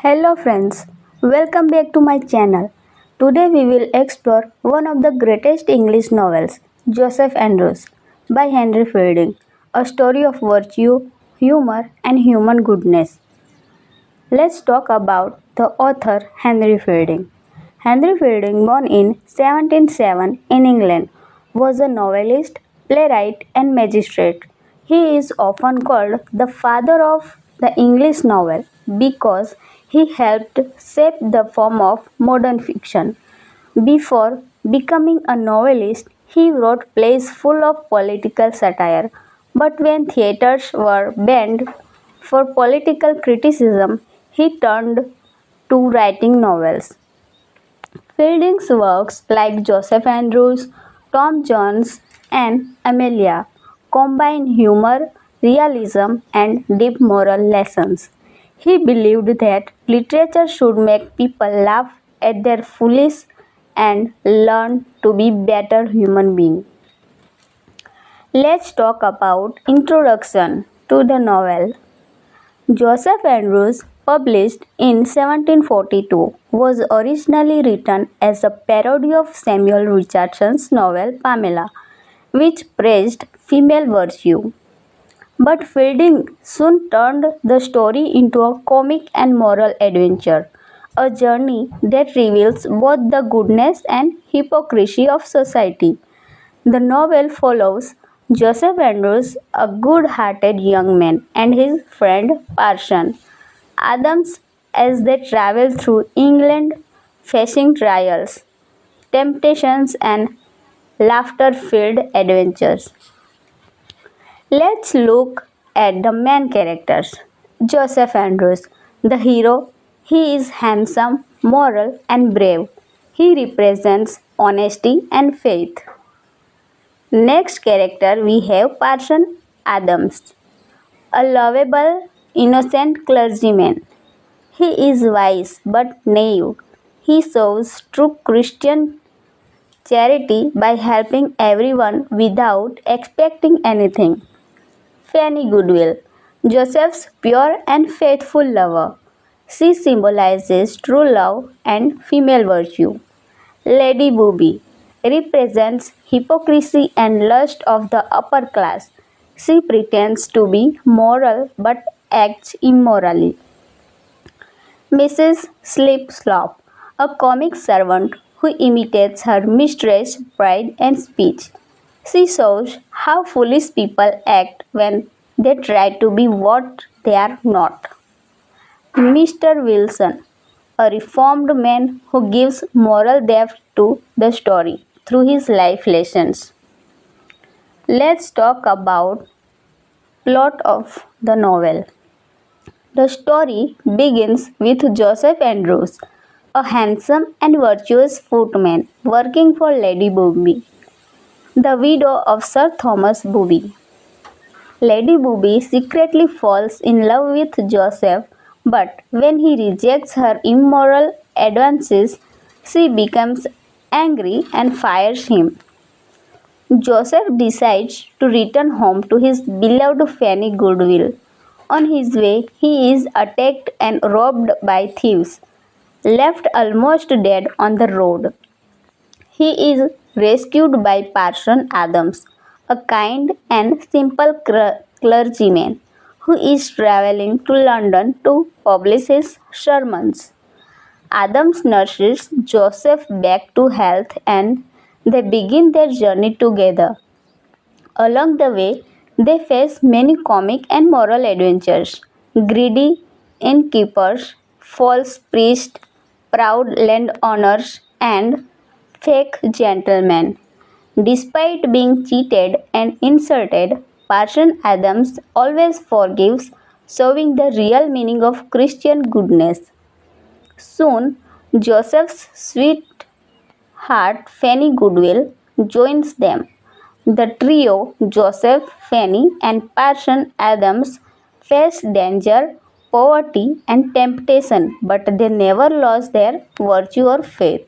Hello friends, welcome back to my channel. Today we will explore one of the greatest English novels, Joseph Andrews by Henry Fielding, a story of virtue, humor and human goodness. Let's talk about the author Henry Fielding. Henry Fielding, born in 1707 in England, was a novelist, playwright and magistrate. He is often called the father of the English novel because he helped shape the form of modern fiction. Before becoming a novelist, he wrote plays full of political satire. But when theatres were banned for political criticism, he turned to writing novels. Fielding's works like Joseph Andrews, Tom Jones, and Amelia combine humor, realism, and deep moral lessons. He believed that literature should make people laugh at their foolish and learn to be better human beings. Let's talk about introduction to the novel. Joseph Andrews, published in 1742, was originally written as a parody of Samuel Richardson's novel Pamela, which praised female virtue. But Fielding soon turned the story into a comic and moral adventure, a journey that reveals both the goodness and hypocrisy of society. The novel follows Joseph Andrews, a good hearted young man, and his friend Parson Adams as they travel through England facing trials, temptations, and laughter filled adventures. Let's look at the main characters. Joseph Andrews, the hero, he is handsome, moral, and brave. He represents honesty and faith. Next character we have Parson Adams, a lovable, innocent clergyman. He is wise but naive. He shows true Christian charity by helping everyone without expecting anything. Fanny Goodwill, Joseph's pure and faithful lover. She symbolizes true love and female virtue. Lady Booby represents hypocrisy and lust of the upper class. She pretends to be moral but acts immorally. Mrs. Slipslop, a comic servant who imitates her mistress' pride and speech. She shows how foolish people act when they try to be what they are not. Mr. Wilson, a reformed man who gives moral depth to the story through his life lessons. Let's talk about plot of the novel. The story begins with Joseph Andrews, a handsome and virtuous footman working for Lady Booby, the widow of Sir Thomas Booby. Lady Booby secretly falls in love with Joseph, but when he rejects her immoral advances, she becomes angry and fires him. Joseph decides to return home to his beloved Fanny Goodwill. On his way, he is attacked and robbed by thieves, left almost dead on the road. He is rescued by Parson Adams, a kind and simple clergyman who is traveling to London to publish his sermons. Adams nurses Joseph back to health and they begin their journey together. Along the way, they face many comic and moral adventures. Greedy innkeepers, false priests, proud landowners, and fake gentlemen. Despite being cheated and insulted, Parson Adams always forgives, showing the real meaning of Christian goodness. Soon, Joseph's sweetheart Fanny Goodwill joins them. The trio, Joseph, Fanny, and Parson Adams, face danger, poverty, and temptation, but they never lost their virtue or faith.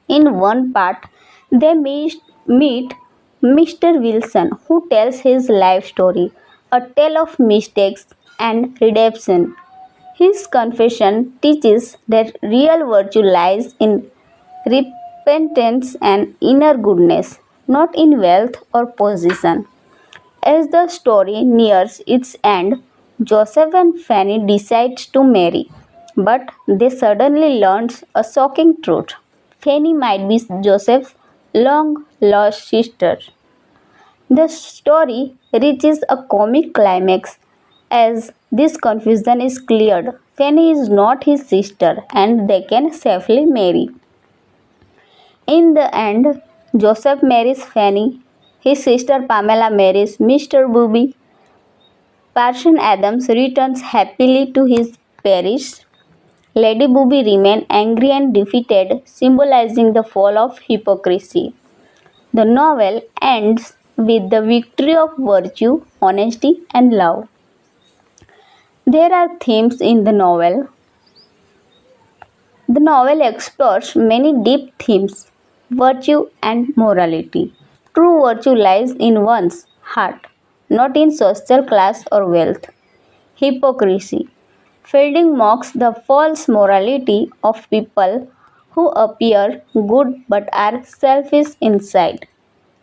In one part, they meet Mr. Wilson, who tells his life story, a tale of mistakes and redemption. His confession teaches that real virtue lies in repentance and inner goodness, not in wealth or position. As the story nears its end, Joseph and Fanny decide to marry, but they suddenly learn a shocking truth. Fanny might be Joseph's long lost sister. The story reaches a comic climax as this confusion is cleared. Fanny is not his sister and they can safely marry. In the end, Joseph marries Fanny. His sister Pamela marries Mr. Booby. Parson Adams returns happily to his parish. Lady Booby remains angry and defeated, symbolizing the fall of hypocrisy. The novel ends with the victory of virtue, honesty, and love. There are themes in the novel. The novel explores many deep themes: virtue and morality. True virtue lies in one's heart, not in social class or wealth. Hypocrisy. Fielding mocks the false morality of people who appear good but are selfish inside.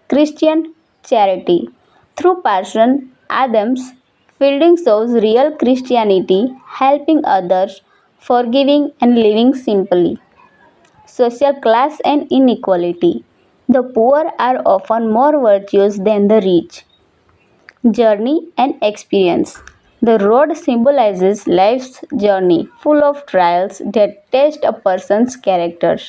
Christian charity. Through Parson Adams, Fielding shows real Christianity, helping others, forgiving and living simply. Social class and inequality. The poor are often more virtuous than the rich. Journey and experience. The road symbolizes life's journey, full of trials that test a person's character.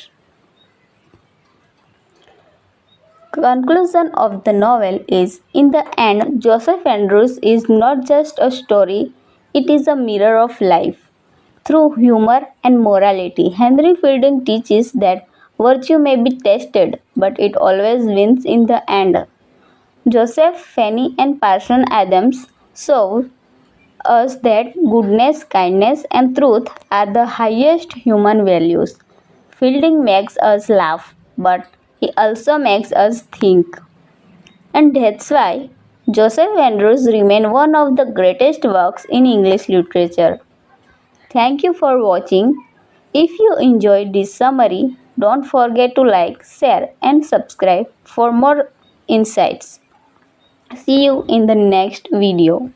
Conclusion of the novel is, in the end, Joseph Andrews is not just a story, it is a mirror of life. Through humor and morality, Henry Fielding teaches that virtue may be tested, but it always wins in the end. Joseph, Fanny, and Parson Adams show us that goodness, kindness, and truth are the highest human values. Fielding makes us laugh, but he also makes us think. And that's why Joseph Andrews remains one of the greatest works in English literature. Thank you for watching. If you enjoyed this summary, don't forget to like, share, and subscribe for more insights. See you in the next video.